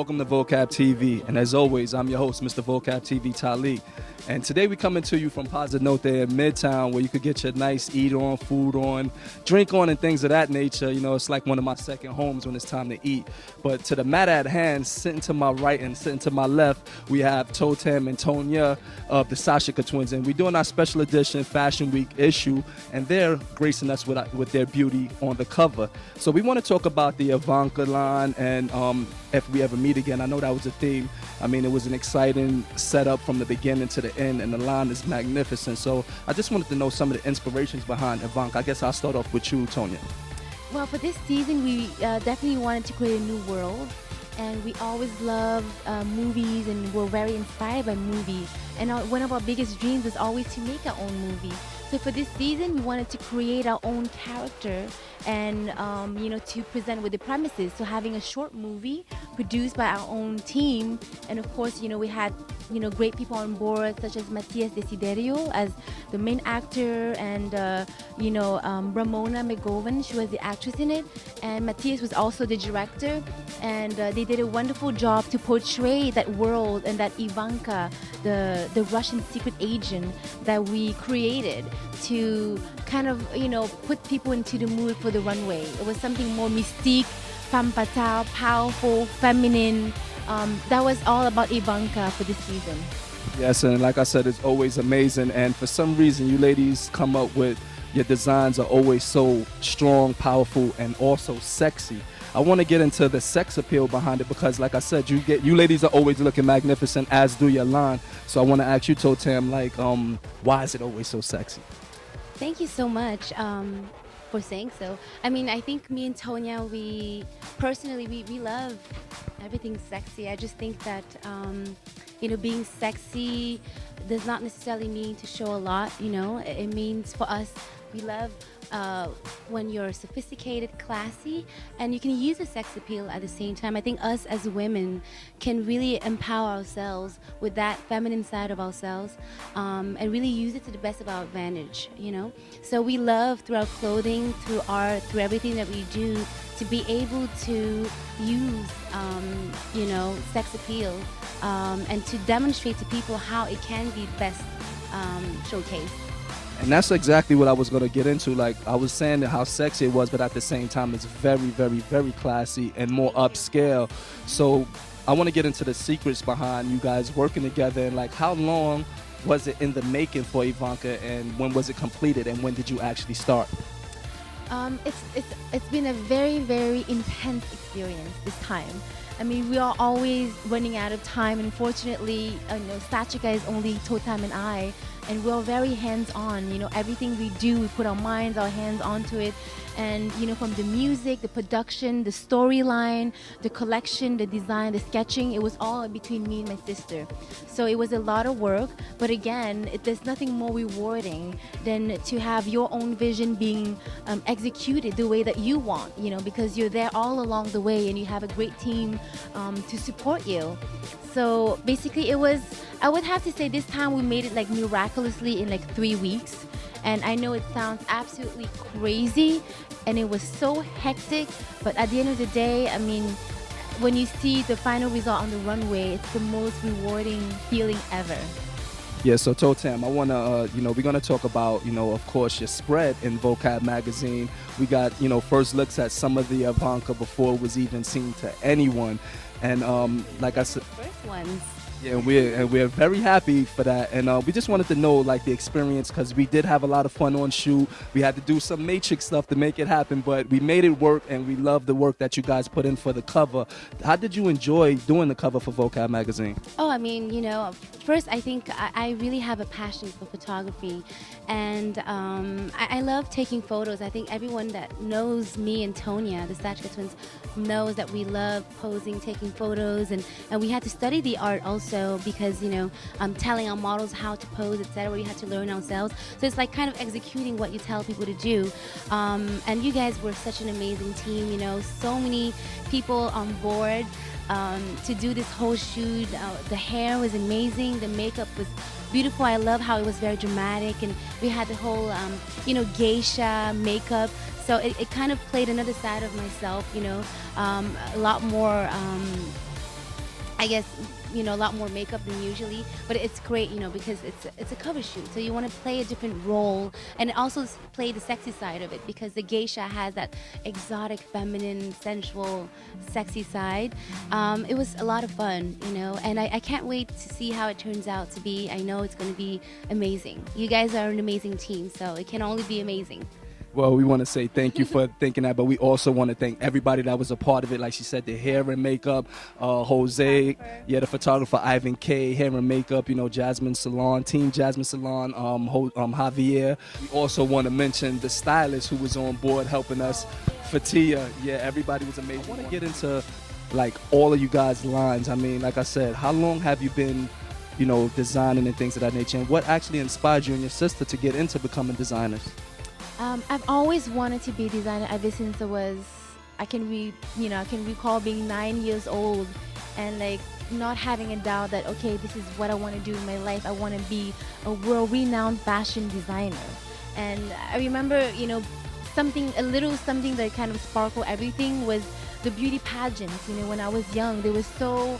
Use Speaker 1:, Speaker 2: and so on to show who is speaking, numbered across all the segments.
Speaker 1: welcome to Vocab TV. And as always, I'm your host, Mr. Vocab TV Talik. And today we coming to you from Positive Note there in Midtown, where you could get your nice eat on, food on, drink on, and things of that nature. You know, it's like one of my second homes when it's time to eat. But to the matter at hand, sitting to my right and sitting to my left, we have To-Tam To-Nya of the Sachika Twins. And we're doing our special edition Fashion Week issue, and they're gracing us with their beauty on the cover. So we want to talk about the Ivanka line and if we ever meet again. I know that was a theme. I mean, it was an exciting setup from the beginning to the end, and the line is magnificent. So I just wanted to know some of the inspirations behind Ivanka. I guess I'll start off with you, To-Nya.
Speaker 2: Well, for this season, we definitely wanted to create a new world. And we always loved movies, and we're very inspired by movies. And one of our biggest dreams was always to make our own movie. So for this season, we wanted to create our own character and, to present with the premises. So having a short movie produced by our own team. And of course, we had, great people on board, such as Matthias Desiderio as the main actor, and, Ramona McGovern, she was the actress in it. And Matthias was also the director. And they did a wonderful job to portray that world and that Ivanka, the Russian secret agent that we created to kind of, put people into the mood for the runway. It was something more mystique, femme fatale, powerful, feminine. That was all about Ivanka for this season.
Speaker 1: Yes, and like I said, it's always amazing. And for some reason, you ladies come up with your designs are always so strong, powerful, and also sexy. I want to get into the sex appeal behind it because, like I said, you ladies are always looking magnificent, as do your line. So I want to ask you, To-Tam, why is it always so sexy?
Speaker 2: Thank you so much for saying so. I mean, I think me and To-Nya, we love everything sexy. I just think that, being sexy does not necessarily mean to show a lot, It means for us, we love when you're sophisticated, classy, and you can use a sex appeal at the same time. I think us as women can really empower ourselves with that feminine side of ourselves, and really use it to the best of our advantage, So we love, through our clothing, through art, through everything that we do, to be able to use, sex appeal, and to demonstrate to people how it can be best showcased.
Speaker 1: And that's exactly what I was going to get into. Like I was saying how sexy it was, but at the same time, it's very, very, very classy and more upscale. So I want to get into the secrets behind you guys working together, and how long was it in the making for Ivanka, and when was it completed, and when did you actually start?
Speaker 2: It's been a very, very intense experience this time. I mean, we are always running out of time. Unfortunately, Sachika is only To-Tam and I, and we're very hands-on. Everything we do, we put our minds, our hands onto it. And, from the music, the production, the storyline, the collection, the design, the sketching, it was all between me and my sister. So it was a lot of work. But again, there's nothing more rewarding than to have your own vision being executed the way that you want, because you're there all along the way and you have a great team to support you. So basically I would have to say this time we made it miraculously in 3 weeks. And I know it sounds absolutely crazy and it was so hectic, but at the end of the day, I mean, when you see the final result on the runway, it's the most rewarding feeling ever.
Speaker 1: Yeah, so To-Tam, I want to, we're going to talk about, of course, your spread in Vocab Magazine. We got, first looks at some of the Ivanka before it was even seen to anyone. And like I said,
Speaker 2: first ones.
Speaker 1: Yeah, we're very happy for that, and we just wanted to know the experience, because we did have a lot of fun on shoot. We had to do some matrix stuff to make it happen, but we made it work, and we love the work that you guys put in for the cover. How did you enjoy doing the cover for Vocab Magazine?
Speaker 2: Oh, I mean, first I think I really have a passion for photography, and I love taking photos. I think everyone that knows me and To-Nya, the Sachika Twins, knows that we love posing, taking photos, and we had to study the art also, because telling our models how to pose, etc. We had to learn ourselves. So it's kind of executing what you tell people to do. And you guys were such an amazing team. So many people on board to do this whole shoot. The hair was amazing. The makeup was beautiful. I love how it was very dramatic, and we had the whole geisha makeup. So it kind of played another side of myself. A lot more I guess, a lot more makeup than usually, but it's great, because it's a cover shoot. So you want to play a different role and also play the sexy side of it, because the geisha has that exotic, feminine, sensual, sexy side. It was a lot of fun, and I can't wait to see how it turns out to be. I know it's going to be amazing. You guys are an amazing team, so it can only be amazing.
Speaker 1: Well, we want to say thank you for thinking that, but we also want to thank everybody that was a part of it. Like she said, the hair and makeup, Jose, the photographer, Ivan K, hair and makeup, Jasmine'sSalon, Team Jasmine'sSalon, Javier. We also want to mention the stylist who was on board helping us, Fatia. Yeah, everybody was amazing. I want to get into like all of you guys' lines. I mean, like I said, how long have you been, designing and things of that nature? And what actually inspired you and your sister to get into becoming designers?
Speaker 2: I've always wanted to be a designer ever since I can recall being 9 years old and like not having a doubt that, okay, this is what I want to do in my life. I want to be a world-renowned fashion designer. And I remember, something that kind of sparkled everything was the beauty pageants. When I was young, they were so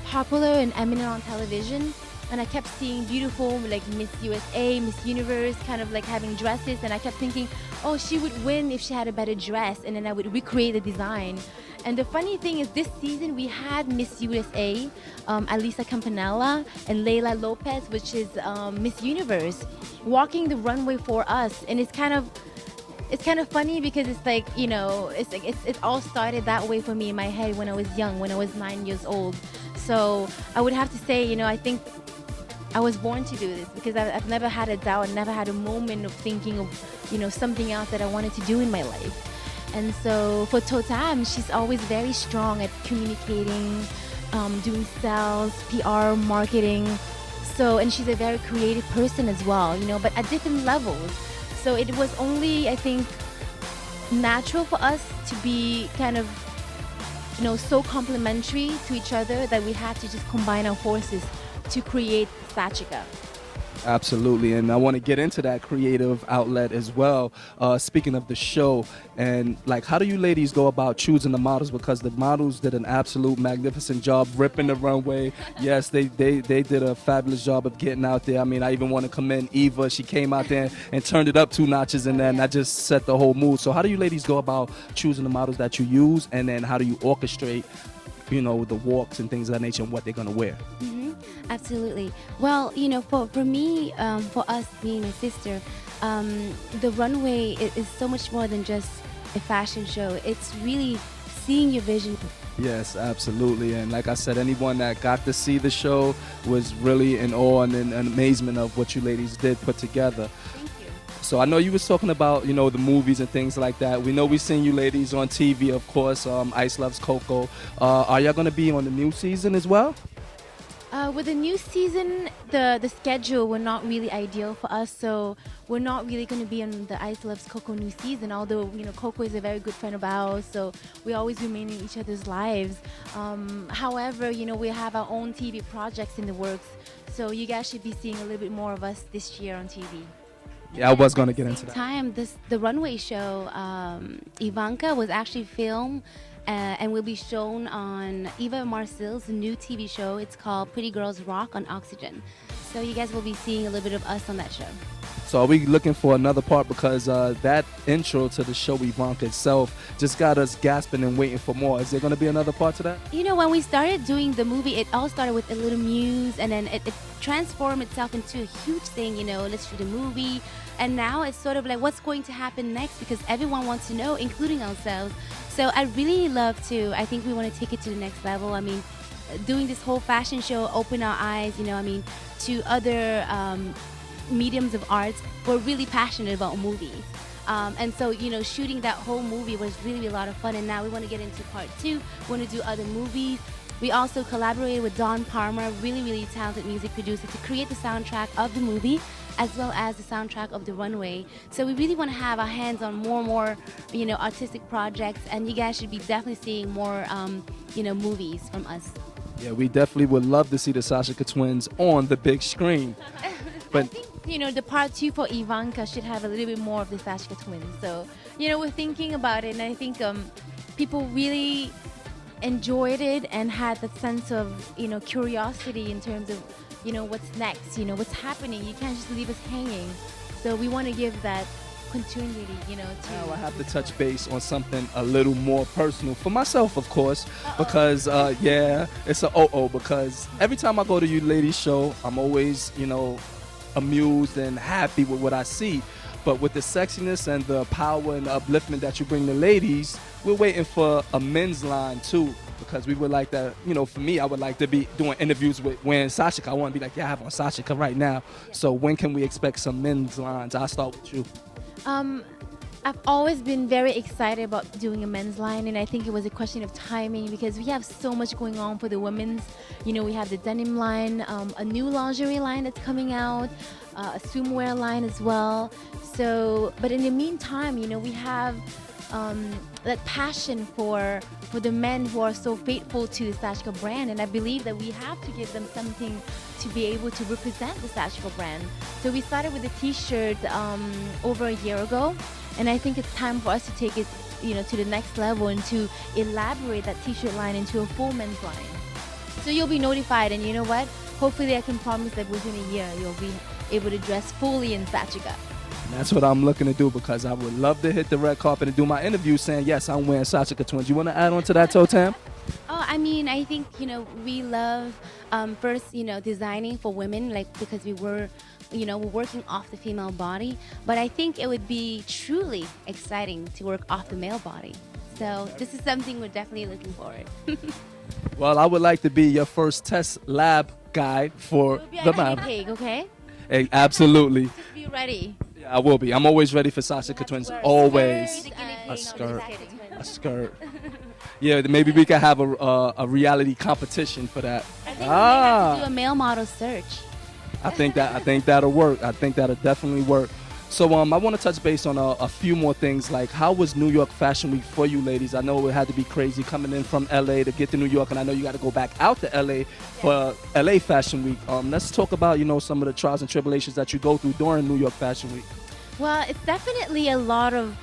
Speaker 2: popular and eminent on television. And I kept seeing beautiful, like Miss USA, Miss Universe, kind of like having dresses. And I kept thinking, oh, she would win if she had a better dress. And then I would recreate the design. And the funny thing is, this season we had Miss USA, Alisa Campanella, and Leila Lopez, which is Miss Universe, walking the runway for us. And it's kind of funny because it's like, it all started that way for me in my head when I was young, when I was 9 years old. So I would have to say, I think I was born to do this because I've never had a doubt, never had a moment of thinking of, something else that I wanted to do in my life. And so for To-Tam, she's always very strong at communicating, doing sales, PR, marketing. So, and she's a very creative person as well, but at different levels. So it was only, I think, natural for us to be kind of, so complementary to each other that we had to just combine our forces to create Sachika.
Speaker 1: Absolutely, and I want to get into that creative outlet as well. Speaking of the show, and like, how do you ladies go about choosing the models? Because the models did an absolute magnificent job ripping the runway. Yes, they did a fabulous job of getting out there. I mean, I even want to commend Eva. She came out there and turned it up 2 notches, and then that just set the whole mood. So how do you ladies go about choosing the models that you use, and then how do you orchestrate, the walks and things of that nature and what they're going to wear?
Speaker 2: Absolutely. Well, for me, for us, me and my sister, the runway is so much more than just a fashion show. It's really seeing your vision.
Speaker 1: Yes, absolutely. And like I said, anyone that got to see the show was really in awe and in amazement of what you ladies did put together.
Speaker 2: Thank you.
Speaker 1: So I know you was talking about, the movies and things like that. We know we've seen you ladies on TV, of course, Ice Loves Coco. Are y'all going to be on the new season as well?
Speaker 2: With the new season, the schedule were not really ideal for us, so we're not really going to be on the Ice Loves Coco new season, although, Coco is a very good friend of ours, so we always remain in each other's lives. However, we have our own TV projects in the works, so you guys should be seeing a little bit more of us this year on TV.
Speaker 1: Yeah, I was going to get into that.
Speaker 2: The runway show, Ivanka, was actually filmed and will be shown on Eva Marcel's new TV show. It's called Pretty Girls Rock on Oxygen. So you guys will be seeing a little bit of us on that show.
Speaker 1: So are we looking for another part? Because that intro to the show, Ivanka itself, just got us gasping and waiting for more. Is there going to be another part to that?
Speaker 2: When we started doing the movie, it all started with a little muse, and then it transformed itself into a huge thing, let's shoot a movie. And now it's sort of like, what's going to happen next? Because everyone wants to know, including ourselves. So I really I think we want to take it to the next level. I mean, doing this whole fashion show opened our eyes, to other mediums of arts. We're really passionate about movies. And so, shooting that whole movie was really a lot of fun. And now we want to get into part 2. We want to do other movies. We also collaborated with Don Parmer, really talented music producer, to create the soundtrack of the movie, as well as the soundtrack of the runway. So we really want to have our hands on more, artistic projects, and you guys should be definitely seeing more, movies from us.
Speaker 1: Yeah, we definitely would love to see the Sachika Twins on the big screen. But
Speaker 2: I think, the part 2 for Ivanka should have a little bit more of the Sachika Twins. So, we're thinking about it, and I think people really enjoyed it and had that sense of, curiosity in terms of, what's next, what's happening. You can't just leave us hanging. So we want to give that continuity, to.
Speaker 1: Now I have to touch base on something a little more personal for myself, of course,
Speaker 2: Uh-oh.
Speaker 1: because it's because every time I go to you ladies' show, I'm always, amused and happy with what I see. But with the sexiness and the power and the upliftment that you bring the ladies, we're waiting for a men's line too. Because we would like that, for me, I would like to be doing interviews with wearing Sachika. I want to be like, yeah, I have on Sachika right now. So when can we expect some men's lines? I'll start with you.
Speaker 2: I've always been very excited about doing a men's line, and I think it was a question of timing because we have so much going on for the women's. We have the denim line, a new lingerie line that's coming out, a swimwear line as well. So, but in the meantime, we have that passion for the men who are so faithful to the Sachika brand, and I believe that we have to give them something to be able to represent the Sachika brand. So we started with the t-shirt over a year ago, and I think it's time for us to take it to the next level and to elaborate that t-shirt line into a full men's line. So you'll be notified, and you know what? Hopefully I can promise that within a year you'll be able to dress fully in Sachika.
Speaker 1: And that's what I'm looking to do because I would love to hit the red carpet and do my interview saying, yes, I'm wearing Sachika Twins. You want to add on to that, To-Tam?
Speaker 2: Oh, I mean, I think, we love first, designing for women, like because we're working off the female body. But I think it would be truly exciting to work off the male body. So this is something we're definitely looking forward.
Speaker 1: Well, I would like to be your first test lab guy for
Speaker 2: You'll be a
Speaker 1: the
Speaker 2: guinea
Speaker 1: lab.
Speaker 2: pig, okay?
Speaker 1: Hey, absolutely.
Speaker 2: Just be ready.
Speaker 1: Yeah, I will be. I'm always ready for Sachika Twins.
Speaker 2: Wear
Speaker 1: Always.
Speaker 2: a
Speaker 1: A skirt.
Speaker 2: skirt.
Speaker 1: A skirt. Yeah, maybe we could have a reality competition for that.
Speaker 2: I think we may have to do a male model search.
Speaker 1: I think that'll work. I think that'll definitely work. So I want to touch base on a few more things. Like, how was New York Fashion Week for you ladies? I know it had to be crazy coming in from LA to get to New York, and I know you got to go back out to LA for LA Fashion Week. Let's talk about some of the trials and tribulations that you go through during New York Fashion Week.
Speaker 2: Well, it's definitely a lot of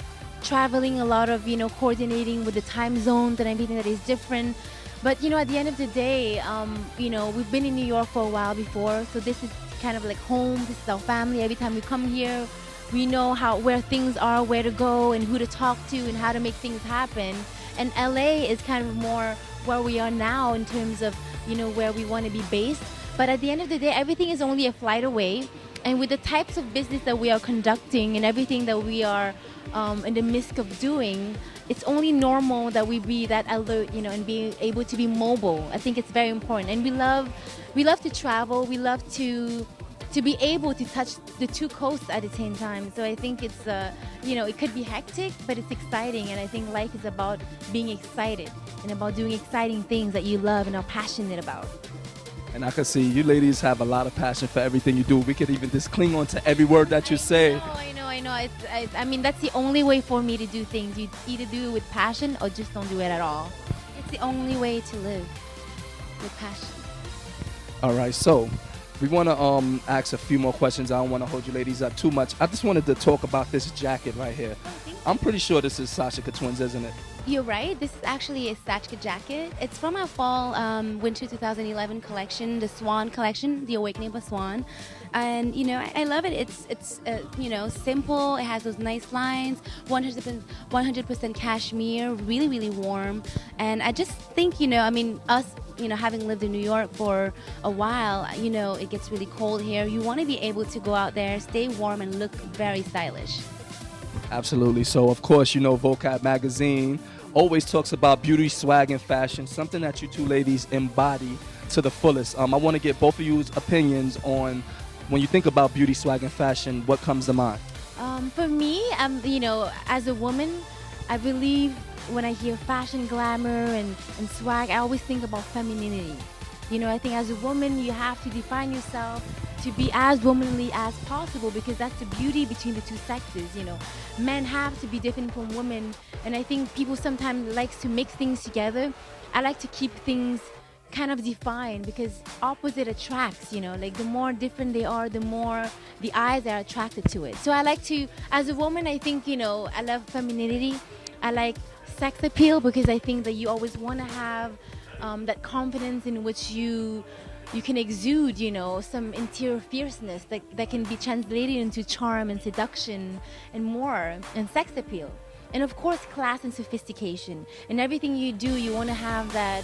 Speaker 2: traveling, a lot of, coordinating with the time zones and everything that is different. But, at the end of the day, we've been in New York for a while before, so this is kind of like home. This is our family. Every time we come here, we know where things are, where to go, and who to talk to, and how to make things happen. And LA is kind of more where we are now in terms of, where we want to be based. But at the end of the day, everything is only a flight away. And with the types of business that we are conducting and everything that we are in the midst of doing, it's only normal that we be that alert, and be able to be mobile. I think it's very important. And we love to travel. We love to be able to touch the two coasts at the same time. So I think it's, it could be hectic, but it's exciting. And I think life is about being excited and about doing exciting things that you love and are passionate about.
Speaker 1: And I can see you ladies have a lot of passion for everything you do. We could even just cling on to every word that you say.
Speaker 2: I know. I mean, that's the only way for me to do things. You either do it with passion or just don't do it at all. It's the only way to live, with passion.
Speaker 1: All right, so we want to ask a few more questions. I don't want to hold you ladies up too much. I just wanted to talk about this jacket right here. I'm pretty sure this is Sachika Twins, isn't it?
Speaker 2: You're right. This is actually a Sachika jacket. It's from our fall winter 2011 collection, the Swan collection, the Awakening of a Swan. And I love it. It's simple. It has those nice lines. 100% cashmere. Really, really warm. And I just think us having lived in New York for a while, it gets really cold here. You want to be able to go out there, stay warm, and look very stylish.
Speaker 1: Absolutely. So, of course, Vocab Magazine always talks about beauty, swag, and fashion, something that you two ladies embody to the fullest. I want to get both of you's opinions on when you think about beauty, swag, and fashion, what comes to mind?
Speaker 2: For me, as a woman, I believe when I hear fashion, glamour, and swag, I always think about femininity. I think as a woman, you have to define yourself to be as womanly as possible because that's the beauty between the two sexes. Men have to be different from women, and I think people sometimes likes to mix things together. I like to keep things kind of defined because opposite attracts, like the more different they are, the more the eyes are attracted to it. So I like to, as a woman, I think, I love femininity. I like Sex appeal, because I think that you always want to have that confidence in which you can exude, some interior fierceness that can be translated into charm and seduction and more, and sex appeal. And of course, class and sophistication. In everything you do, you want to have that,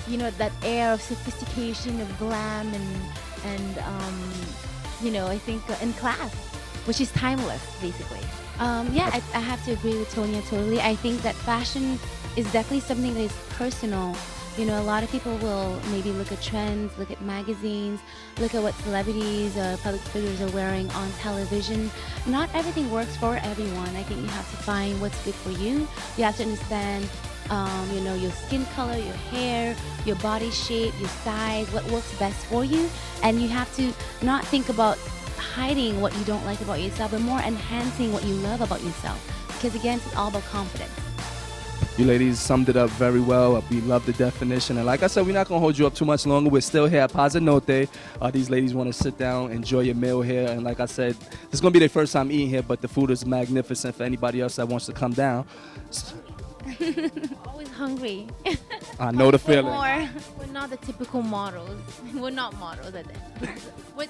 Speaker 2: that air of sophistication, of glam, and I think, and class, which is timeless, basically. Yeah, I have to agree with Tonya totally. I think that fashion is definitely something that is personal. A lot of people will maybe look at trends, look at magazines, look at what celebrities or public figures are wearing on television. Not everything works for everyone. I think you have to find what's good for you. You have to understand, your skin color, your hair, your body shape, your size, what works best for you. And you have to not think about hiding what you don't like about yourself, but more enhancing what you love about yourself. Because again, it's all about confidence.
Speaker 1: You ladies summed it up very well. We love the definition. And like I said, we're not going to hold you up too much longer. We're still here at Paza Norte. These ladies want to sit down, enjoy your meal here. And like I said, this is going to be their first time eating here, but the food is magnificent for anybody else that wants to come down.
Speaker 2: Always hungry.
Speaker 1: I know the feeling.
Speaker 2: We're not the typical models. We're not models at that.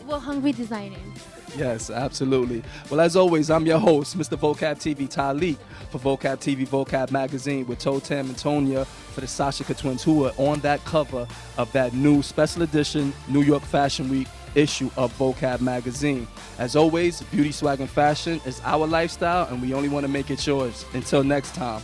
Speaker 2: We're hungry designers.
Speaker 1: Yes, absolutely. Well, as always, I'm your host, Mr. Vocab TV Talik, for Vocab TV, Vocab Magazine, with To-Tam To-Nya for the Sachika Twins, who are on that cover of that new special edition New York Fashion Week issue of Vocab Magazine. As always, beauty, swag, and fashion is our lifestyle, and we only want to make it yours. Until next time.